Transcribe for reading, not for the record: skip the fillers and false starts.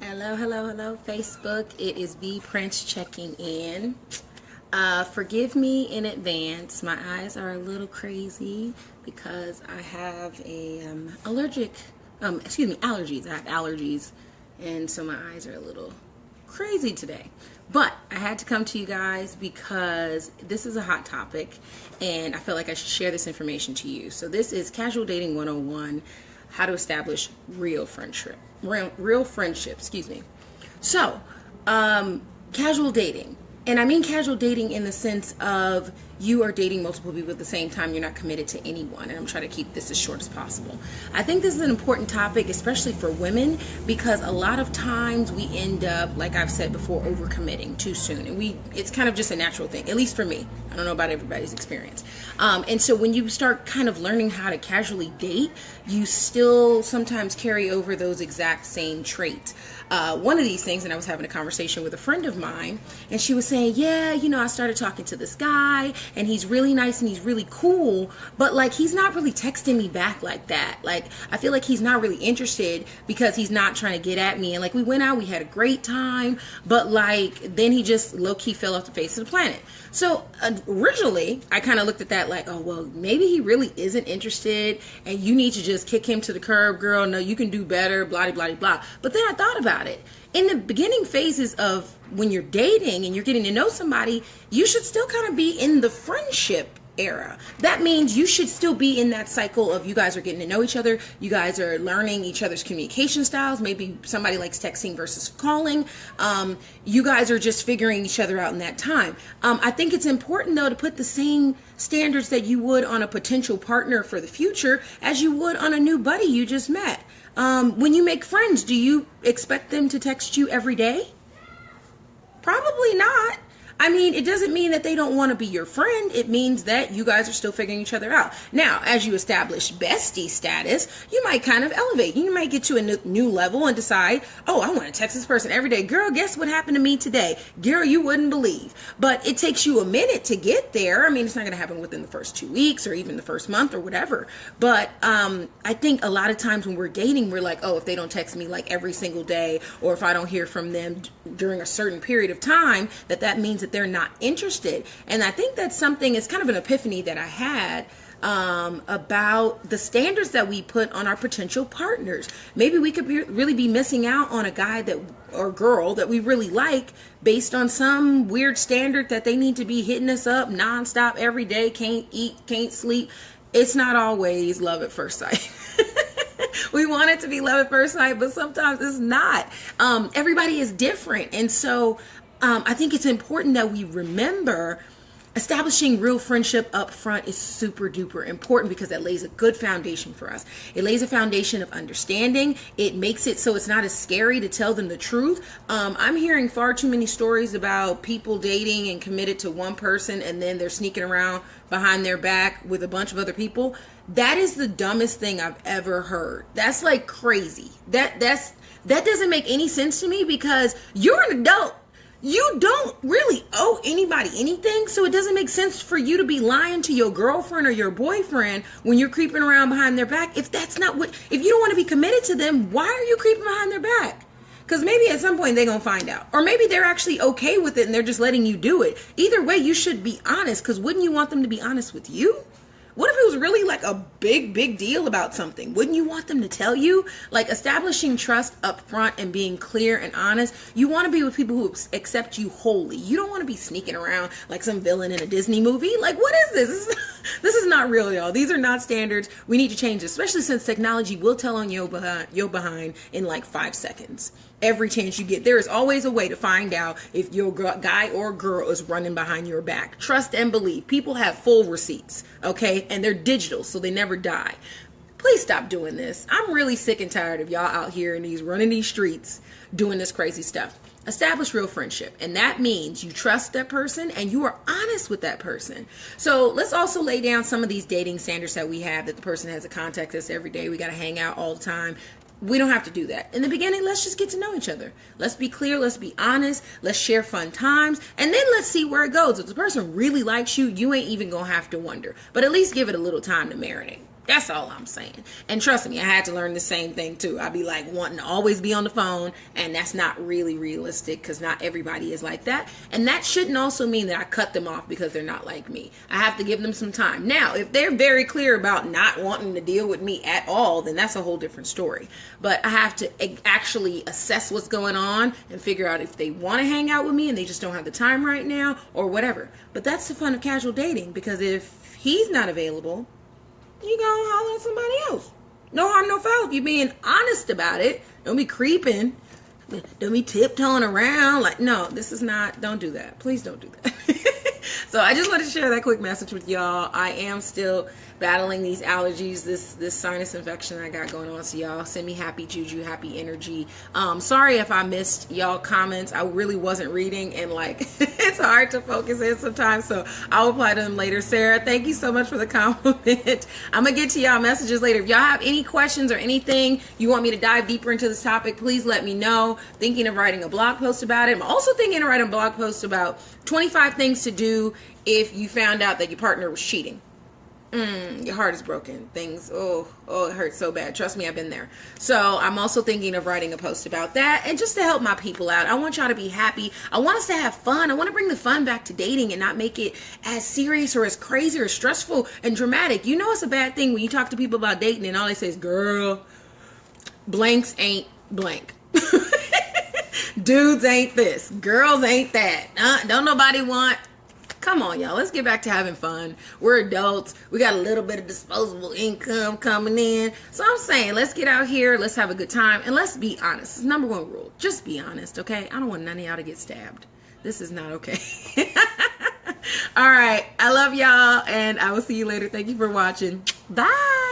Hello, hello, hello, Facebook. It is V Prince checking in. Forgive me in advance. My eyes are a little crazy because I have a allergies. I have allergies, and so my eyes are a little crazy today. But I had to come to you guys because this is a hot topic, and I feel like I should share this information to you. So this is Casual Dating 101. How to establish real friendship. So, casual dating. And I mean casual dating in the sense of you are dating multiple people at the same time. You're not committed to anyone. And I'm trying to keep this as short as possible. I think this is an important topic, especially for women, because a lot of times we end up, like I've said before, overcommitting too soon. And it's kind of just a natural thing, at least for me. I don't know about everybody's experience. And so when you start kind of learning how to casually date, you still sometimes carry over those exact same traits. One of these things, and I was having a conversation with a friend of mine, and she was saying, yeah, I started talking to this guy, and he's really nice and he's really cool, but like he's not really texting me back like that. Like I feel like he's not really interested because he's not trying to get at me. And like we went out, we had a great time, but like then he just low-key fell off the face of the planet. So originally I kind of looked at that like, oh well, maybe he really isn't interested and you need to just kick him to the curb, girl. No, you can do better, blah blah blah. But then I thought about it. In the beginning phases of when you're dating and you're getting to know somebody, you should still kind of be in the friendship era. That means you should still be in that cycle of you guys are getting to know each other. You guys are learning each other's communication styles. Maybe somebody likes texting versus calling. You guys are just figuring each other out in that time. I think it's important though to put the same standards that you would on a potential partner for the future as you would on a new buddy you just met. When you make friends, do you expect them to text you every day? Probably not. I mean, it doesn't mean that they don't want to be your friend. It means that you guys are still figuring each other out. Now, as you establish bestie status, you might kind of elevate. You might get to a new level and decide, oh, I want to text this person every day. Girl, guess what happened to me today? Girl, you wouldn't believe. But it takes you a minute to get there. I mean, it's not going to happen within the first 2 weeks or even the first month or whatever. But I think a lot of times when we're dating, we're like, oh, if they don't text me like every single day, or if I don't hear from them during a certain period of time, that means that they're not interested. And I think that's something, it's kind of an epiphany that I had about the standards that we put on our potential partners. Maybe we could really be missing out on a guy or girl that we really like based on some weird standard that they need to be hitting us up nonstop every day, can't eat, can't sleep. It's not always love at first sight. We want it to be love at first sight, but sometimes it's not. Everybody is different. And so I think it's important that we remember establishing real friendship up front is super duper important because that lays a good foundation for us. It lays a foundation of understanding. It makes it so it's not as scary to tell them the truth. I'm hearing far too many stories about people dating and committed to one person and then they're sneaking around behind their back with a bunch of other people. That is the dumbest thing I've ever heard. That's like crazy. That doesn't make any sense to me because you're an adult. You don't really owe anybody anything, so it doesn't make sense for you to be lying to your girlfriend or your boyfriend when you're creeping around behind their back. If you don't want to be committed to them, why are you creeping behind their back? Because maybe at some point they're going to find out. Or maybe they're actually okay with it and they're just letting you do it. Either way, you should be honest, because wouldn't you want them to be honest with you? What if it was really like a big deal about something? Wouldn't you want them to tell you? Like establishing trust up front and being clear and honest. You want to be with people who accept you wholly. You don't want to be sneaking around like some villain in a Disney movie. Like, what is this? This is not real, y'all. These are not standards. We need to change this, especially since technology will tell on your behind in like 5 seconds. Every chance you get, there is always a way to find out if your guy or girl is running behind your back. Trust and believe. People have full receipts, okay? And they're digital, so they never die. Please stop doing this. I'm really sick and tired of y'all out here running these streets doing this crazy stuff. Establish real friendship, and that means you trust that person and you are honest with that person. So let's also lay down some of these dating standards that we have, that the person has to contact us every day. We got to hang out all the time. We don't have to do that. In the beginning, let's just get to know each other. Let's be clear. Let's be honest. Let's share fun times. And then let's see where it goes. If the person really likes you, you ain't even going to have to wonder. But at least give it a little time to marinate. That's all I'm saying. And trust me, I had to learn the same thing too. I'd be like wanting to always be on the phone, and that's not really realistic because not everybody is like that. And that shouldn't also mean that I cut them off because they're not like me. I have to give them some time. Now, if they're very clear about not wanting to deal with me at all, then that's a whole different story. But I have to actually assess what's going on and figure out if they want to hang out with me and they just don't have the time right now or whatever. But that's the fun of casual dating, because if he's not available, you go holler at somebody else. No harm, no foul if you're being honest about it. Don't be creeping. Don't be tiptoeing around. Like, no, this is not, don't do that. Please don't do that. So I just wanted to share that quick message with y'all. I am still battling these allergies, this sinus infection I got going on. So y'all send me happy juju, happy energy. Sorry if I missed y'all comments. I really wasn't reading, and like it's hard to focus in sometimes. So I'll reply to them later. Sarah, thank you so much for the compliment. I'm gonna get to y'all messages later. If y'all have any questions or anything you want me to dive deeper into this topic, please let me know. Thinking of writing a blog post about it. I'm also thinking of writing a blog post about 25 things to do if you found out that your partner was cheating. Your heart is broken. Things, oh, it hurts so bad. Trust me, I've been there. So I'm also thinking of writing a post about that, and just to help my people out. I want y'all to be happy. I want us to have fun. I want to bring the fun back to dating and not make it as serious or as crazy or stressful and dramatic. You know it's a bad thing when you talk to people about dating and all they say is, girl, blanks ain't blank. Dudes ain't this. Girls ain't that. Don't nobody want. Come on, y'all. Let's get back to having fun. We're adults. We got a little bit of disposable income coming in. So I'm saying, let's get out here. Let's have a good time. And let's be honest. It's number one rule. Just be honest, okay? I don't want none of y'all to get stabbed. This is not okay. All right. I love y'all, and I will see you later. Thank you for watching. Bye.